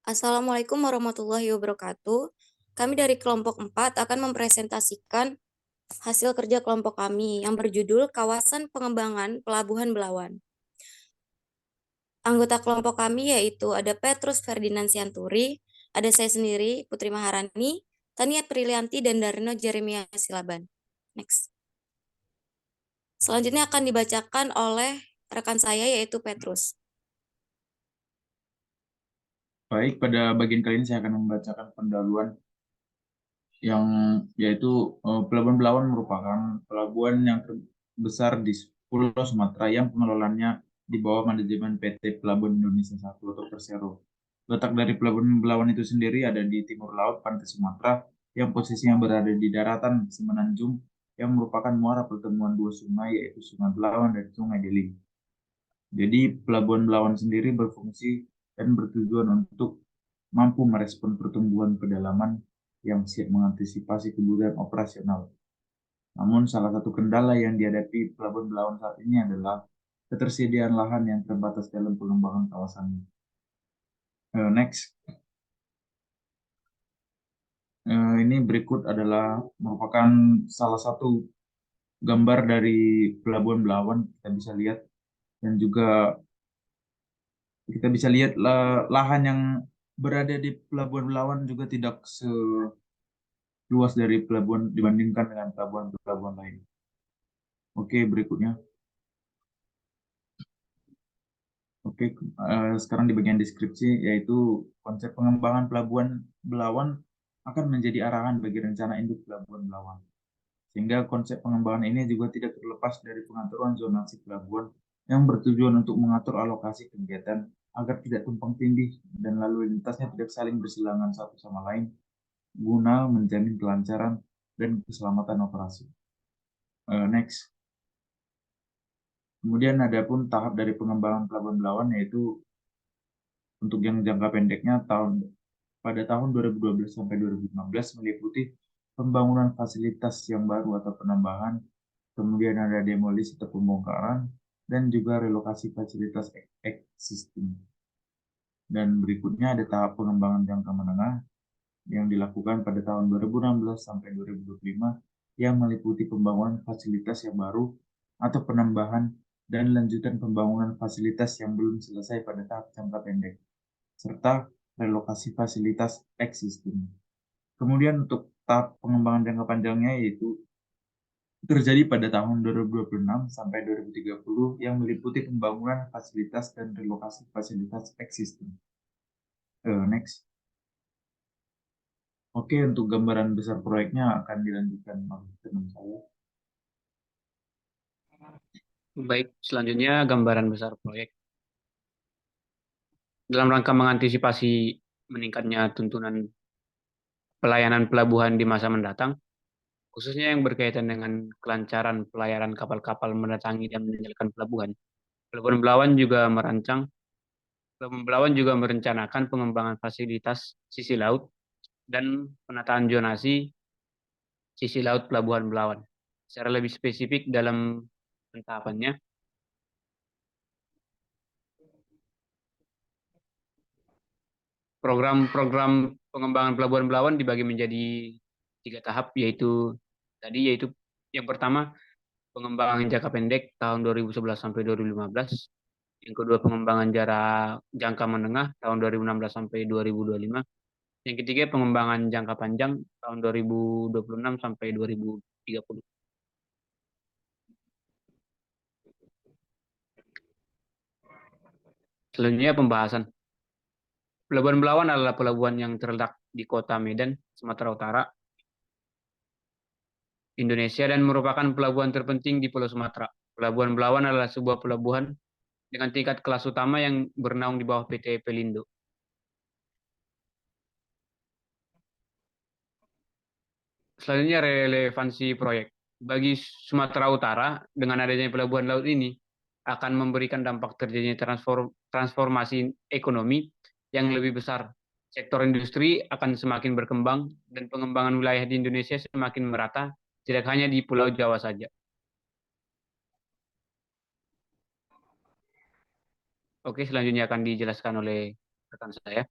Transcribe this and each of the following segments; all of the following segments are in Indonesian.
Assalamualaikum warahmatullahi wabarakatuh. Kami dari kelompok 4 akan mempresentasikan hasil kerja kelompok kami yang berjudul Kawasan Pengembangan Pelabuhan Belawan. Anggota kelompok kami yaitu ada Petrus Ferdinand Sianturi, ada saya sendiri, Putri Maharani, Tania Prilianti, dan Darno Jeremia Silaban. Next. Selanjutnya akan dibacakan oleh rekan saya yaitu Petrus. Baik, pada bagian kali ini saya akan membacakan pendahuluan yang yaitu Pelabuhan Belawan merupakan pelabuhan yang terbesar di Pulau Sumatera yang pengelolaannya di bawah manajemen PT Pelabuhan Indonesia Satu atau Persero. Letak dari Pelabuhan Belawan itu sendiri ada di timur laut pantai Sumatera yang posisinya berada di daratan Semenanjung yang merupakan muara pertemuan dua sungai yaitu Sungai Belawan dan Sungai Deli. Jadi Pelabuhan Belawan sendiri berfungsi dan bertujuan untuk mampu merespon pertumbuhan pedalaman yang siap mengantisipasi kebutuhan operasional. Namun salah satu kendala yang dihadapi Pelabuhan Belawan saat ini adalah ketersediaan lahan yang terbatas dalam pengembangan kawasannya. Next. Ini berikut adalah merupakan salah satu gambar dari Pelabuhan Belawan, kita bisa lihat, dan juga kita bisa lihat lahan yang berada di Pelabuhan Belawan juga tidak seluas dari pelabuhan dibandingkan dengan pelabuhan-pelabuhan lain. Oke, berikutnya. Oke, sekarang di bagian deskripsi yaitu konsep pengembangan Pelabuhan Belawan akan menjadi arahan bagi rencana induk Pelabuhan Belawan. Sehingga konsep pengembangan ini juga tidak terlepas dari pengaturan zonasi pelabuhan yang bertujuan untuk mengatur alokasi kegiatan agar tidak tumpang tindih dan lalu lintasnya tidak saling bersilangan satu sama lain guna menjamin kelancaran dan keselamatan operasi. Next. Kemudian ada pun tahap dari pengembangan Pelabuhan Belawan yaitu untuk yang jangka pendeknya pada tahun 2012 sampai 2015 meliputi pembangunan fasilitas yang baru atau penambahan, kemudian ada demolisi atau pembongkaran, dan juga relokasi fasilitas existing. Dan berikutnya ada tahap pengembangan jangka menengah yang dilakukan pada tahun 2016 sampai 2025 yang meliputi pembangunan fasilitas yang baru atau penambahan dan lanjutan pembangunan fasilitas yang belum selesai pada tahap jangka pendek, serta relokasi fasilitas existing. Kemudian untuk tahap pengembangan jangka panjangnya yaitu terjadi pada tahun 2026 sampai 2030 yang meliputi pembangunan fasilitas dan relokasi fasilitas existing. Next. Oke, untuk gambaran besar proyeknya akan dilanjutkan oleh teman saya. Baik, selanjutnya gambaran besar proyek. Dalam rangka mengantisipasi meningkatnya tuntunan pelayanan pelabuhan di masa mendatang, khususnya yang berkaitan dengan kelancaran pelayaran kapal-kapal mendatangi dan meninggalkan pelabuhan. Pelabuhan Belawan juga merencanakan pengembangan fasilitas sisi laut dan penataan zonasi sisi laut Pelabuhan Belawan. Secara lebih spesifik dalam pentahapannya, program-program pengembangan Pelabuhan Belawan dibagi menjadi 3 tahap, yaitu yang pertama pengembangan jangka pendek tahun 2011 sampai 2015, yang kedua pengembangan jangka menengah tahun 2016 sampai 2025, yang ketiga pengembangan jangka panjang tahun 2026 sampai 2030. Selanjutnya pembahasan. Pelabuhan Belawan adalah pelabuhan yang terletak di kota Medan, Sumatera Utara, Indonesia, dan merupakan pelabuhan terpenting di Pulau Sumatera. Pelabuhan Belawan adalah sebuah pelabuhan dengan tingkat kelas utama yang bernaung di bawah PT Pelindo. Selanjutnya relevansi proyek. Bagi Sumatera Utara, dengan adanya pelabuhan laut ini, akan memberikan dampak terjadinya transformasi ekonomi yang lebih besar. Sektor industri akan semakin berkembang dan pengembangan wilayah di Indonesia semakin merata, tidak hanya di Pulau Jawa saja. Oke, selanjutnya akan dijelaskan oleh rekan saya.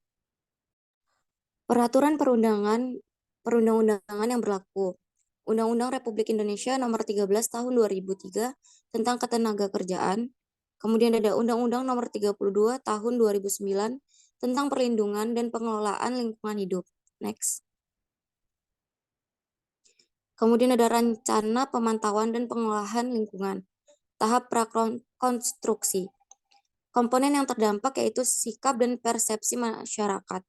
Peraturan perundang-undangan yang berlaku. Undang-Undang Republik Indonesia Nomor 13 Tahun 2003 tentang Ketenagakerjaan. Kemudian ada Undang-Undang Nomor 32 Tahun 2009 tentang Perlindungan dan Pengelolaan Lingkungan Hidup. Next. Kemudian ada Rencana Pemantauan dan Pengolahan Lingkungan. Tahap prakonstruksi. Komponen yang terdampak yaitu sikap dan persepsi masyarakat.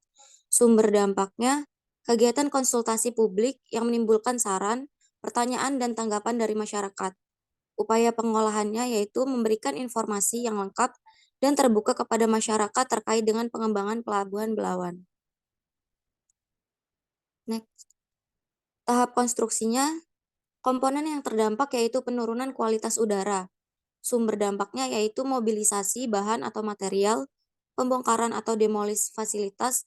Sumber dampaknya, kegiatan konsultasi publik yang menimbulkan saran, pertanyaan, dan tanggapan dari masyarakat. Upaya pengolahannya yaitu memberikan informasi yang lengkap dan terbuka kepada masyarakat terkait dengan pengembangan Pelabuhan Belawan. Next. Tahap konstruksinya, komponen yang terdampak yaitu penurunan kualitas udara. Sumber dampaknya yaitu mobilisasi bahan atau material, pembongkaran atau demolis fasilitas,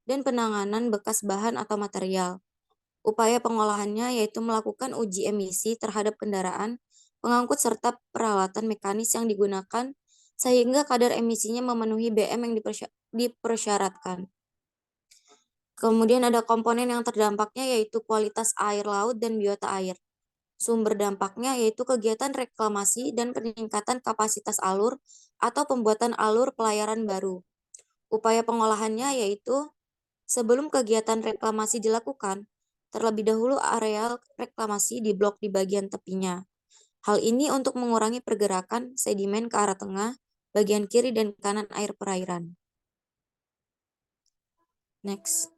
dan penanganan bekas bahan atau material. Upaya pengolahannya yaitu melakukan uji emisi terhadap kendaraan, pengangkut serta peralatan mekanis yang digunakan sehingga kadar emisinya memenuhi BM yang dipersyaratkan. Kemudian ada komponen yang terdampaknya yaitu kualitas air laut dan biota air. Sumber dampaknya yaitu kegiatan reklamasi dan peningkatan kapasitas alur atau pembuatan alur pelayaran baru. Upaya pengolahannya yaitu sebelum kegiatan reklamasi dilakukan, terlebih dahulu areal reklamasi diblok di bagian tepinya. Hal ini untuk mengurangi pergerakan sedimen ke arah tengah, bagian kiri dan kanan air perairan. Next.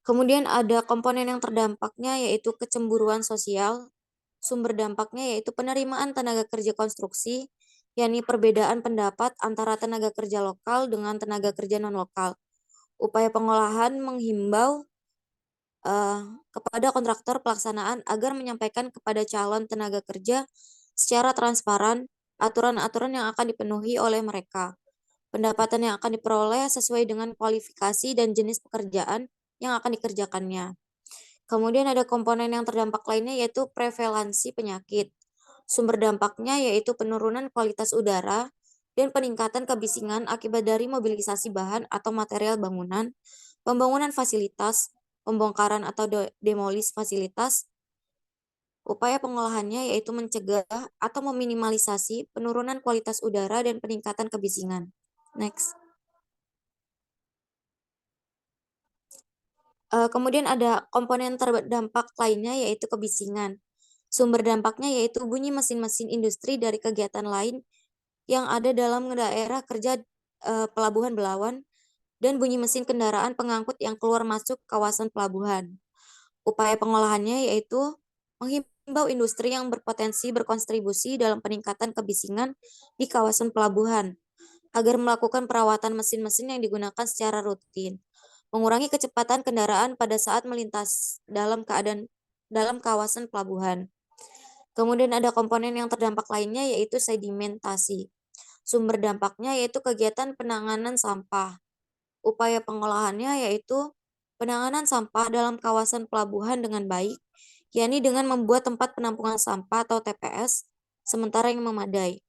Kemudian ada komponen yang terdampaknya yaitu kecemburuan sosial. Sumber dampaknya yaitu penerimaan tenaga kerja konstruksi, yakni perbedaan pendapat antara tenaga kerja lokal dengan tenaga kerja non-lokal. Upaya pengolahan menghimbau kepada kontraktor pelaksanaan agar menyampaikan kepada calon tenaga kerja secara transparan aturan-aturan yang akan dipenuhi oleh mereka. Pendapatan yang akan diperoleh sesuai dengan kualifikasi dan jenis pekerjaan yang akan dikerjakannya. Kemudian ada komponen yang terdampak lainnya yaitu prevalensi penyakit. Sumber dampaknya yaitu penurunan kualitas udara dan peningkatan kebisingan akibat dari mobilisasi bahan atau material bangunan, pembangunan fasilitas, pembongkaran atau demolis fasilitas. Upaya pengolahannya yaitu mencegah atau meminimalisasi penurunan kualitas udara dan peningkatan kebisingan. Next. Kemudian ada komponen terdampak lainnya yaitu kebisingan. Sumber dampaknya yaitu bunyi mesin-mesin industri dari kegiatan lain yang ada dalam daerah kerja Pelabuhan Belawan dan bunyi mesin kendaraan pengangkut yang keluar masuk kawasan pelabuhan. Upaya pengolahannya yaitu menghimbau industri yang berpotensi berkontribusi dalam peningkatan kebisingan di kawasan pelabuhan agar melakukan perawatan mesin-mesin yang digunakan secara rutin, mengurangi kecepatan kendaraan pada saat melintas dalam kawasan pelabuhan. Kemudian ada komponen yang terdampak lainnya yaitu sedimentasi. Sumber dampaknya yaitu kegiatan penanganan sampah. Upaya pengolahannya yaitu penanganan sampah dalam kawasan pelabuhan dengan baik, yakni dengan membuat tempat penampungan sampah atau TPS sementara yang memadai,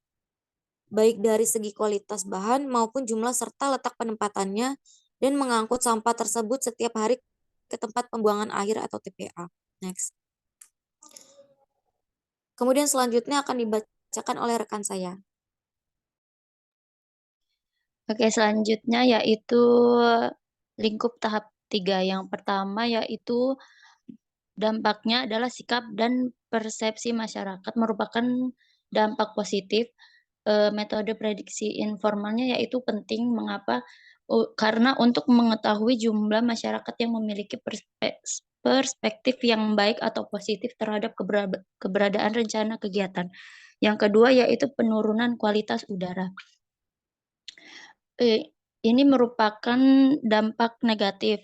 baik dari segi kualitas bahan maupun jumlah serta letak penempatannya, dan mengangkut sampah tersebut setiap hari ke tempat pembuangan akhir atau TPA. Next. Kemudian selanjutnya akan dibacakan oleh rekan saya. Oke, selanjutnya yaitu lingkup tahap 3. Yang pertama yaitu dampaknya adalah sikap dan persepsi masyarakat merupakan dampak positif. Metode prediksi informalnya yaitu penting. Mengapa? Karena untuk mengetahui jumlah masyarakat yang memiliki perspektif yang baik atau positif terhadap keberadaan rencana kegiatan. Yang kedua yaitu penurunan kualitas udara. Ini merupakan dampak negatif.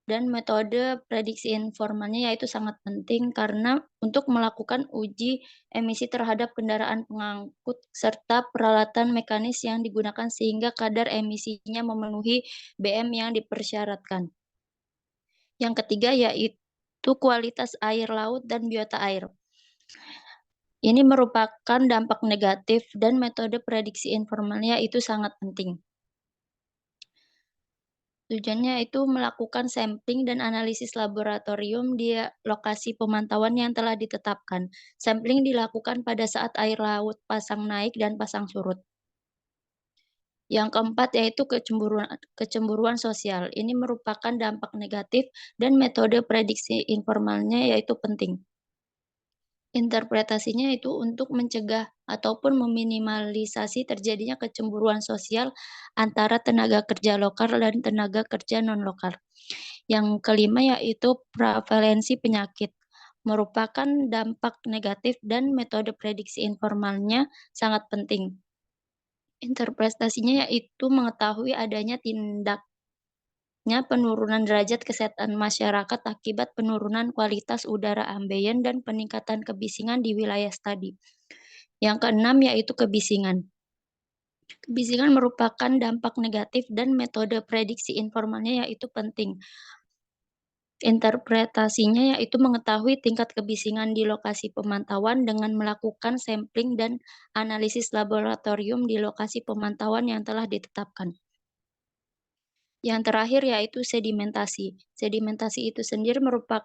Dan metode prediksi informalnya yaitu sangat penting karena untuk melakukan uji emisi terhadap kendaraan pengangkut serta peralatan mekanis yang digunakan sehingga kadar emisinya memenuhi BM yang dipersyaratkan. Yang ketiga yaitu kualitas air laut dan biota air. Ini merupakan dampak negatif dan metode prediksi informalnya itu sangat penting. Tujuannya itu melakukan sampling dan analisis laboratorium di lokasi pemantauan yang telah ditetapkan. Sampling dilakukan pada saat air laut pasang naik dan pasang surut. Yang keempat yaitu kecemburuan sosial. Ini merupakan dampak negatif dan metode prediksi informalnya yaitu penting. Interpretasinya itu untuk mencegah ataupun meminimalisasi terjadinya kecemburuan sosial antara tenaga kerja lokal dan tenaga kerja non-lokal. Yang kelima yaitu prevalensi penyakit, merupakan dampak negatif dan metode prediksi informalnya sangat penting. Interpretasinya yaitu mengetahui adanya penurunan derajat kesehatan masyarakat akibat penurunan kualitas udara ambien dan peningkatan kebisingan di wilayah studi. Yang keenam yaitu kebisingan. Kebisingan merupakan dampak negatif dan metode prediksi informalnya yaitu penting. Interpretasinya yaitu mengetahui tingkat kebisingan di lokasi pemantauan dengan melakukan sampling dan analisis laboratorium di lokasi pemantauan yang telah ditetapkan. Yang terakhir yaitu sedimentasi. Sedimentasi itu sendiri merupakan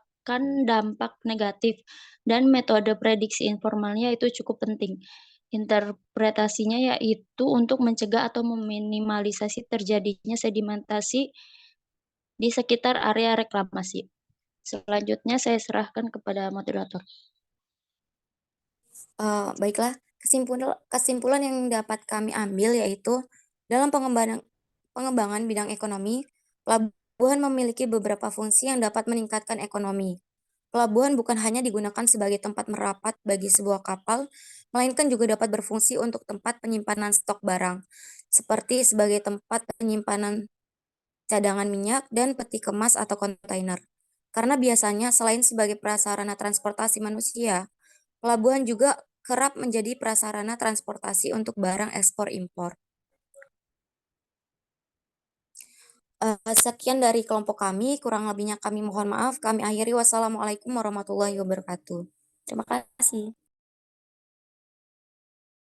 dampak negatif dan metode prediksi informalnya itu cukup penting. Interpretasinya yaitu untuk mencegah atau meminimalisasi terjadinya sedimentasi di sekitar area reklamasi. Selanjutnya saya serahkan kepada moderator. Baiklah, kesimpulan yang dapat kami ambil yaitu dalam pengembangan bidang ekonomi, pelabuhan memiliki beberapa fungsi yang dapat meningkatkan ekonomi. Pelabuhan bukan hanya digunakan sebagai tempat merapat bagi sebuah kapal, melainkan juga dapat berfungsi untuk tempat penyimpanan stok barang, seperti sebagai tempat penyimpanan cadangan minyak dan peti kemas atau kontainer. Karena biasanya selain sebagai prasarana transportasi manusia, pelabuhan juga kerap menjadi prasarana transportasi untuk barang ekspor impor. Sekian dari kelompok kami, kurang lebihnya kami mohon maaf. Kami akhiri, wassalamualaikum warahmatullahi wabarakatuh. Terima kasih.